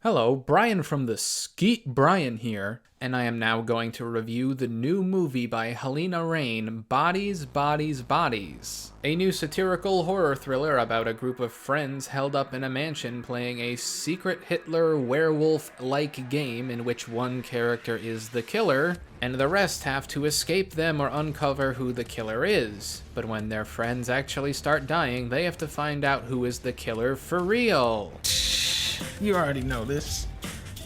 Hello, Brian from the Skeet Brian here, and I am now going to review the new movie by Helena Rain, Bodies, Bodies, Bodies. A new satirical horror thriller about a group of friends held up in a mansion playing a secret Hitler werewolf-like game in which one character is the killer, and the rest have to escape them or uncover who the killer is. But when their friends actually start dying, they have to find out who is the killer for real. You already know this.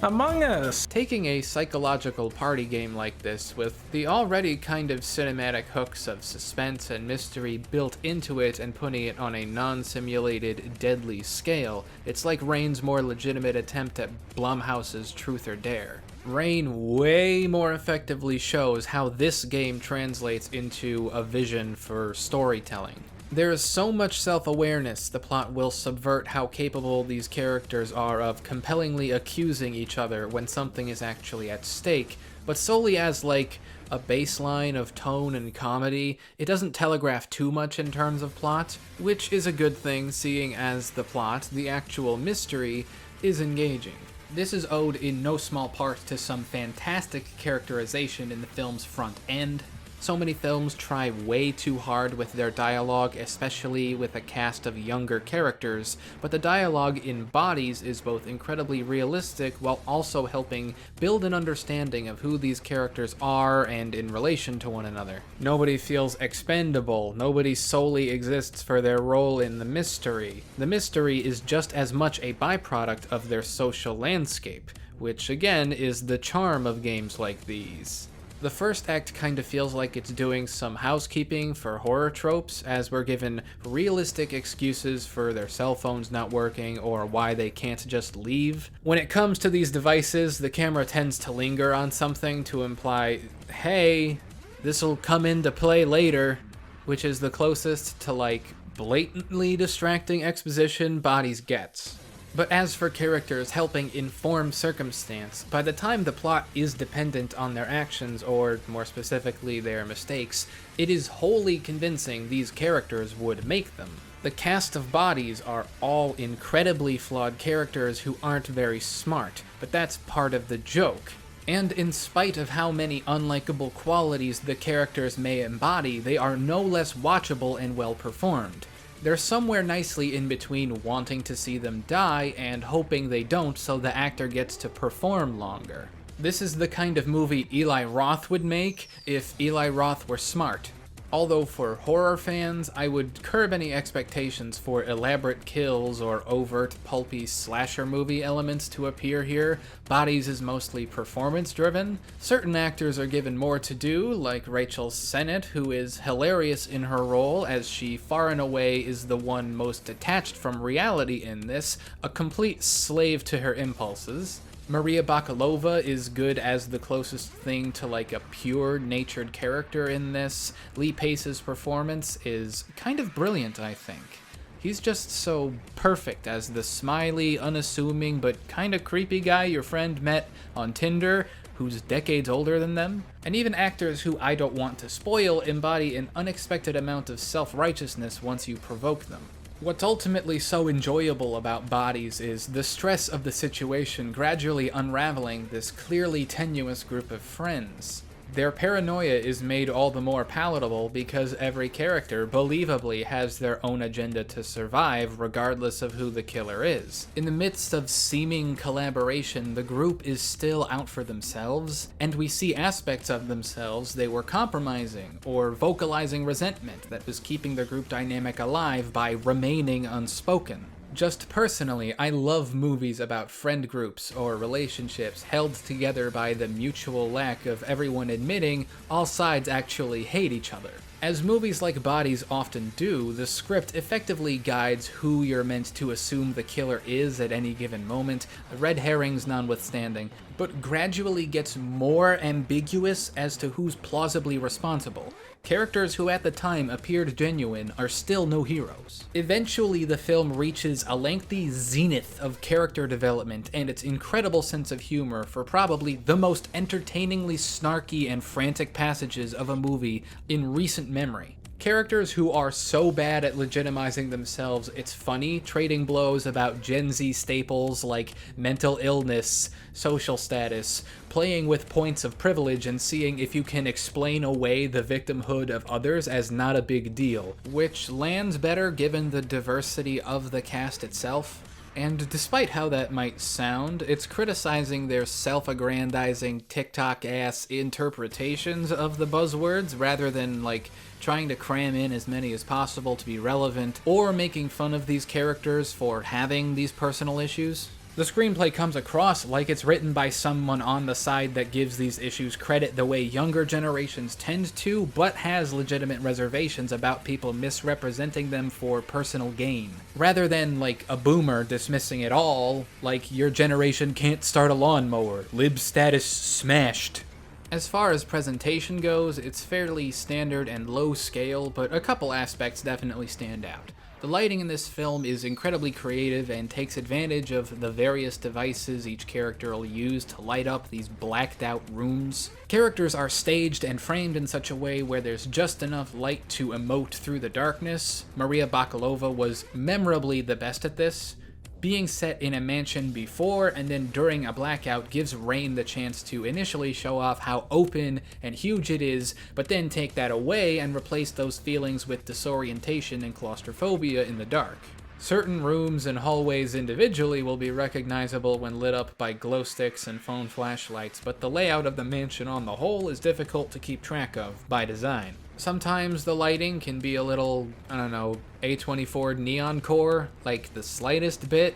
Among Us! Taking a psychological party game like this, with the already kind of cinematic hooks of suspense and mystery built into it and putting it on a non-simulated, deadly scale, it's like Rain's more legitimate attempt at Blumhouse's Truth or Dare. Rain way more effectively shows how this game translates into a vision for storytelling. There is so much self-awareness the plot will subvert how capable these characters are of compellingly accusing each other when something is actually at stake, but solely as like a baseline of tone and comedy. It doesn't telegraph too much in terms of plot, which is a good thing seeing as the plot, the actual mystery, is engaging. This is owed in no small part to some fantastic characterization in the film's front end. So many films try way too hard with their dialogue, especially with a cast of younger characters, but the dialogue in Bodies is both incredibly realistic while also helping build an understanding of who these characters are and in relation to one another. Nobody feels expendable, nobody solely exists for their role in the mystery. The mystery is just as much a byproduct of their social landscape, which again is the charm of games like these. The first act kind of feels like it's doing some housekeeping for horror tropes, as we're given realistic excuses for their cell phones not working or why they can't just leave. When it comes to these devices, the camera tends to linger on something to imply, hey, this'll come into play later, which is the closest to like blatantly distracting exposition Bodies gets. But as for characters helping inform circumstance, by the time the plot is dependent on their actions, or more specifically their mistakes, it is wholly convincing these characters would make them. The cast of Bodies are all incredibly flawed characters who aren't very smart, but that's part of the joke. And in spite of how many unlikable qualities the characters may embody, they are no less watchable and well performed. They're somewhere nicely in between wanting to see them die and hoping they don't so the actor gets to perform longer. This is the kind of movie Eli Roth would make if Eli Roth were smart. Although for horror fans, I would curb any expectations for elaborate kills or overt pulpy slasher movie elements to appear here. Bodies is mostly performance-driven. Certain actors are given more to do, like Rachel Sennett, who is hilarious in her role as she far and away is the one most detached from reality in this, a complete slave to her impulses. Maria Bakalova is good as the closest thing to like a pure natured character in this. Lee Pace's performance is kind of brilliant, I think. He's just so perfect as the smiley, unassuming, but kind of creepy guy your friend met on Tinder who's decades older than them. And even actors who I don't want to spoil embody an unexpected amount of self-righteousness once you provoke them. What's ultimately so enjoyable about Bodies is the stress of the situation gradually unraveling this clearly tenuous group of friends. Their paranoia is made all the more palatable because every character believably has their own agenda to survive regardless of who the killer is. In the midst of seeming collaboration, the group is still out for themselves, and we see aspects of themselves they were compromising or vocalizing resentment that was keeping the group dynamic alive by remaining unspoken. Just personally, I love movies about friend groups or relationships held together by the mutual lack of everyone admitting all sides actually hate each other. As movies like Bodies often do, the script effectively guides who you're meant to assume the killer is at any given moment, red herrings notwithstanding, but gradually gets more ambiguous as to who's plausibly responsible. Characters who at the time appeared genuine are still no heroes. Eventually, the film reaches a lengthy zenith of character development and its incredible sense of humor for probably the most entertainingly snarky and frantic passages of a movie in recent memory. Characters who are so bad at legitimizing themselves, it's funny, trading blows about Gen Z staples like mental illness, social status, playing with points of privilege and seeing if you can explain away the victimhood of others as not a big deal, which lands better given the diversity of the cast itself. And despite how that might sound, it's criticizing their self-aggrandizing TikTok-ass interpretations of the buzzwords rather than, like, trying to cram in as many as possible to be relevant, or making fun of these characters for having these personal issues. The screenplay comes across like it's written by someone on the side that gives these issues credit the way younger generations tend to, but has legitimate reservations about people misrepresenting them for personal gain. Rather than, like, a boomer dismissing it all, like, your generation can't start a lawnmower, lib status smashed. As far as presentation goes, it's fairly standard and low scale, but a couple aspects definitely stand out. The lighting in this film is incredibly creative and takes advantage of the various devices each character will use to light up these blacked out rooms. Characters are staged and framed in such a way where there's just enough light to emote through the darkness. Maria Bakalova was memorably the best at this. Being set in a mansion before and then during a blackout gives Rain the chance to initially show off how open and huge it is, but then take that away and replace those feelings with disorientation and claustrophobia in the dark. Certain rooms and hallways individually will be recognizable when lit up by glow sticks and phone flashlights, but the layout of the mansion on the whole is difficult to keep track of by design. Sometimes the lighting can be a little, I don't know, A24 neon core, like the slightest bit,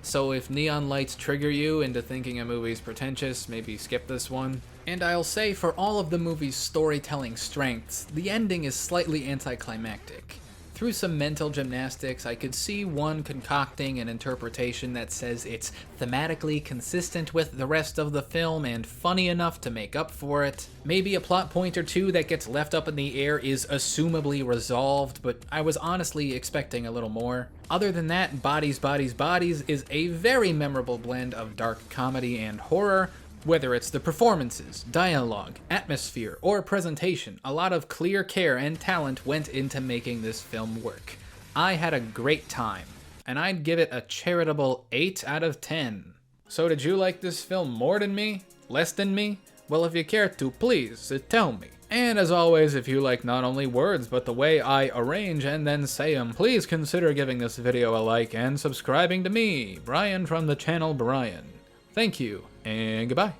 so if neon lights trigger you into thinking a movie's pretentious, maybe skip this one. And I'll say for all of the movie's storytelling strengths, the ending is slightly anticlimactic. Through some mental gymnastics, I could see one concocting an interpretation that says it's thematically consistent with the rest of the film and funny enough to make up for it. Maybe a plot point or two that gets left up in the air is assumably resolved, but I was honestly expecting a little more. Other than that, Bodies, Bodies, Bodies is a very memorable blend of dark comedy and horror. Whether it's the performances, dialogue, atmosphere, or presentation, a lot of clear care and talent went into making this film work. I had a great time, and I'd give it a charitable 8 out of 10. So did you like this film more than me? Less than me? Well, if you care to, please tell me. And as always, if you like not only words, but the way I arrange and then say them, please consider giving this video a like and subscribing to me, Brian from the channel Brian. Thank you, and goodbye.